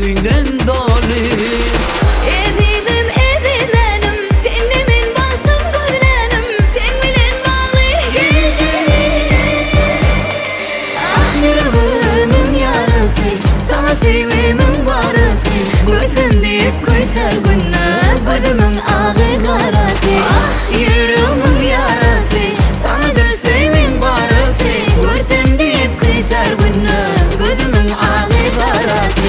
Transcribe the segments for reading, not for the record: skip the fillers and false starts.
sevginden dolu. Eridim erilenim, tennimin baltım gözlenim, sen bilen bağlı gecenim. Ah yüreğimin yarası, sana sevgimin varası, görsem deyip koysa günler, gözümün ağı karası. Ah yüreğimin yarası, sanadır sevgimin varası, görsem deyip koysa günler, gözümün ağı karası.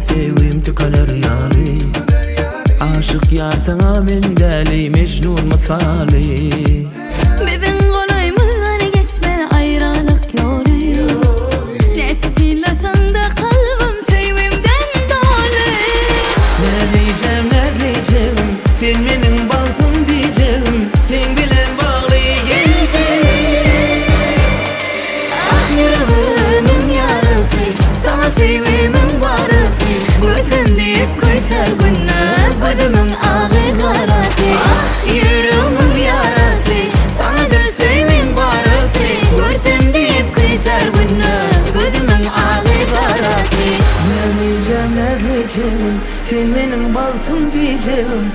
sevim tükeler yali aşık yar sana min deli mecnun misali. Bizim kolayımızdan geçme ayrılık yolu, ne şekillesen de kalbim sevimden dolu. Ne diyeceğim sen benim baltım diyeceğim, sen bilen bağlı geleceğim. Ah yüreğimin yarası, sana sevgimin varası, görsem deyip koysa günler, gözümün ağı karası. Ah yüreğimin yarası, sanadır sevgimin varası, görsem deyip koysa günler, gözümün ağı karası. Ne diyeceğim sen benim baltım diyeceğim,